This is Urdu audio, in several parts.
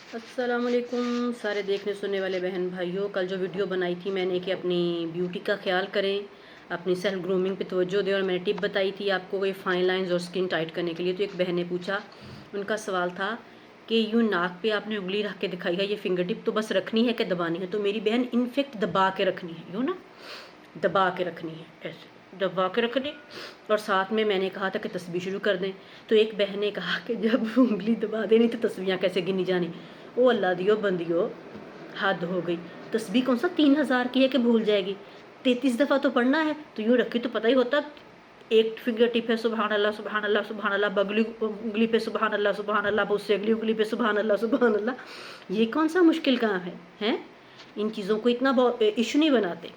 السلام علیکم سارے دیکھنے سننے والے بہن بھائیوں. کل جو ویڈیو بنائی تھی میں نے کہ اپنی بیوٹی کا خیال کریں, اپنی سیلف گرومنگ پہ توجہ دیں, اور میں نے ٹپ بتائی تھی آپ کو یہ فائن لائنز اور سکن ٹائٹ کرنے کے لیے. تو ایک بہن نے پوچھا, ان کا سوال تھا کہ یوں ناک پہ آپ نے انگلی رکھ کے دکھائی ہے, یہ فنگر ٹپ تو بس رکھنی ہے کہ دبانی ہے؟ تو میری بہن انفیکٹ دبا کے رکھنی ہے, یوں نا دبا کے رکھنی ہے, ایسے دبا کے رکھنی. اور ساتھ میں نے کہا تھا کہ تسبیح شروع کر دیں. تو ایک بہن نے کہا کہ جب انگلی دبا دینی تو تسبیحاں کیسے گنی جانی؟ او اللہ دیو بندیو, حد ہو گئی. تسبیح کون سا 3000 کی ہے کہ بھول جائے گی؟ 33 دفعہ تو پڑھنا ہے. تو یوں رکھی تو پتہ ہی ہوتا, ایک فنگر ٹپ ہے سبحان اللہ سبحان اللہ سبحان اللہ, بگلی انگلی پہ سبحان اللہ سبحان اللہ, اس سے اگلی انگلی پہ سبحان اللہ سبحان اللہ. یہ کون سا مشکل کام ہے ہیں؟ ان چیزوں کو اتنا ایشو نہیں بناتے,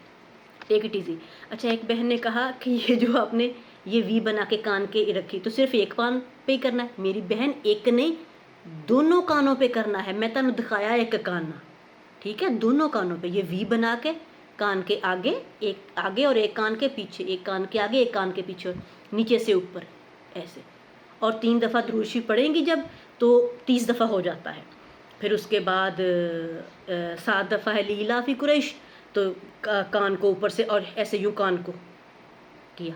ٹیک اٹ ایزی. اچھا, ایک بہن نے کہا کہ یہ جو آپ نے یہ وی بنا کے کان کے رکھی تو صرف ایک کان پہ ہی کرنا ہے. میری بہن ایک نہیں, دونوں کانوں پہ کرنا ہے. میں تمہیں دکھایا ایک کان, ٹھیک ہے, دونوں کانوں پہ یہ وی بنا کے کان کے آگے ایک آگے اور ایک کان کے پیچھے, ایک کان کے آگے ایک کان کے پیچھے, نیچے سے اوپر ایسے. اور 3 دفعہ درود شریف پڑھیں گی جب تو 30 دفعہ ہو جاتا ہے. پھر اس کے بعد 7 دفعہ ہے لیلا فی قریش, تو کان کو اوپر سے اور ایسے یوں کان کو کیا,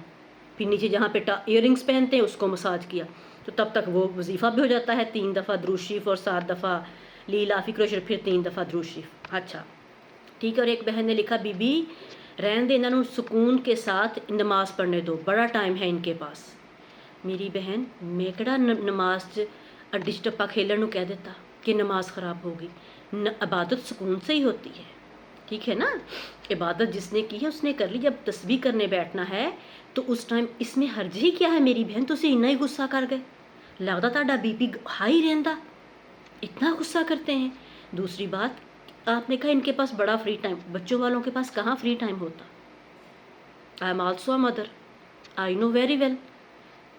پھر نیچے جہاں پہ ایئر رنگس پہنتے ہیں اس کو مساج کیا, تو تب تک وہ وظیفہ بھی ہو جاتا ہے. 3 دفعہ درود شریف اور 7 دفعہ لیلا فی قریش, اور پھر 3 دفعہ درود شریف. اچھا ٹھیک ہے. اور ایک بہن نے لکھا, بی بی رہن دے, انہوں سکون کے ساتھ نماز پڑھنے دو, بڑا ٹائم ہے ان کے پاس. میری بہن میں کہڑا نماز ڈسٹپا کھیلن نو کہہ دیتا کہ نماز خراب ہوگی. عبادت سکون سے ہی ہوتی ہے, ٹھیک ہے نا. عبادت جس نے کی ہے اس نے کر لی. جب تسبیح کرنے بیٹھنا ہے تو اس ٹائم اس میں حرج ہی کیا ہے؟ میری بہن تو اتنا ہی غصہ کر گئے, لگتا تھا بی پی ہائی رہندا, اتنا غصہ کرتے ہیں. دوسری بات, آپ نے کہا ان کے پاس بڑا فری ٹائم, بچوں والوں کے پاس کہاں فری ٹائم ہوتا؟ I am also a mother, I know very well.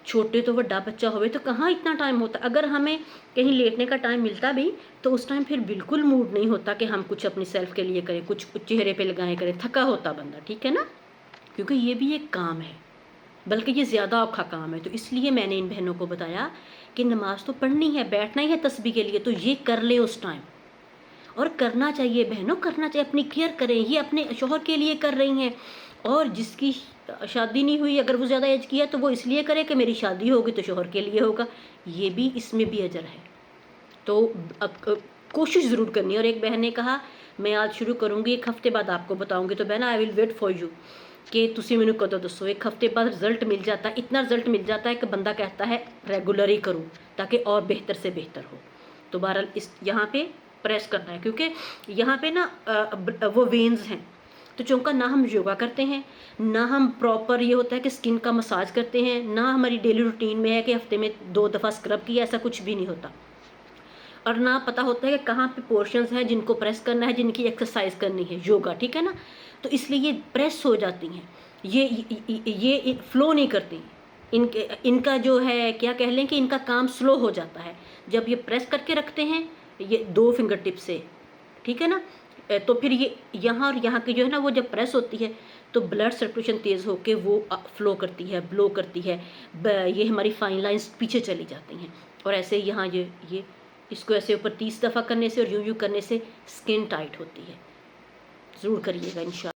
چھوٹے تو بڑا بچہ ہوئے تو کہاں اتنا ٹائم ہوتا. اگر ہمیں کہیں لیٹنے کا ٹائم ملتا بھی تو اس ٹائم پھر بالکل موڈ نہیں ہوتا کہ ہم کچھ اپنی سیلف کے لیے کریں, کچھ چہرے پہ لگائیں کریں, تھکا ہوتا بندہ, ٹھیک ہے نا. کیونکہ یہ بھی ایک کام ہے, بلکہ یہ زیادہ اوکھا کام ہے. تو اس لیے میں نے ان بہنوں کو بتایا کہ نماز تو پڑھنی ہے, بیٹھنا ہی ہے تسبیح کے لیے, تو یہ کر لیں اس ٹائم. اور کرنا چاہیے بہنوں, کرنا چاہیے, اپنی کیئر کریں. یہ اپنے شوہر کے لیے کر رہی ہیں, اور جس کی شادی نہیں ہوئی, اگر وہ زیادہ ایج کی ہے تو وہ اس لیے کرے کہ میری شادی ہوگی تو شوہر کے لیے ہوگا. یہ بھی, اس میں بھی اجر ہے. تو کوشش ضرور کرنی ہے. اور ایک بہن نے کہا میں آج شروع کروں گی, 1 ہفتے بعد آپ کو بتاؤں گی. تو بہن آئی ول ویٹ فار یو کہ تسی مینوں کدو دسو. 1 ہفتے بعد رزلٹ مل جاتا ہے, اتنا رزلٹ مل جاتا ہے کہ بندہ کہتا ہے ریگولر ہی کروں تاکہ اور بہتر سے بہتر ہو. تو بہرحال اس یہاں پہ پریس کرنا ہے, کیونکہ یہاں پہ نا وہ وینز ہیں. تو چونکہ نہ ہم یوگا کرتے ہیں, نہ ہم پراپر یہ ہوتا ہے کہ سکن کا مساج کرتے ہیں, نہ ہماری ڈیلی روٹین میں ہے کہ ہفتے میں 2 دفعہ اسکرب کیا, ایسا کچھ بھی نہیں ہوتا. اور نہ پتہ ہوتا ہے کہ کہاں پہ پورشنز ہیں جن کو پریس کرنا ہے, جن کی ایکسرسائز کرنی ہے, یوگا, ٹھیک ہے نا. تو اس لیے یہ پریس ہو جاتی ہیں, یہ فلو نہیں کرتی. ان کا جو ہے کیا کہہ لیں کہ ان کا کام سلو ہو جاتا ہے جب یہ پریس کر کے رکھتے ہیں, یہ 2 فنگر ٹپ سے, ٹھیک ہے نا. تو پھر یہ یہاں اور یہاں کی جو ہے نا, وہ جب پریس ہوتی ہے تو بلڈ سرکولیشن تیز ہو کے وہ فلو کرتی ہے, بلو کرتی ہے, یہ ہماری فائن لائنز پیچھے چلی جاتی ہیں. اور ایسے یہاں یہ اس کو ایسے اوپر 30 دفعہ کرنے سے اور یوں کرنے سے سکن ٹائٹ ہوتی ہے. ضرور کریے گا انشاءاللہ.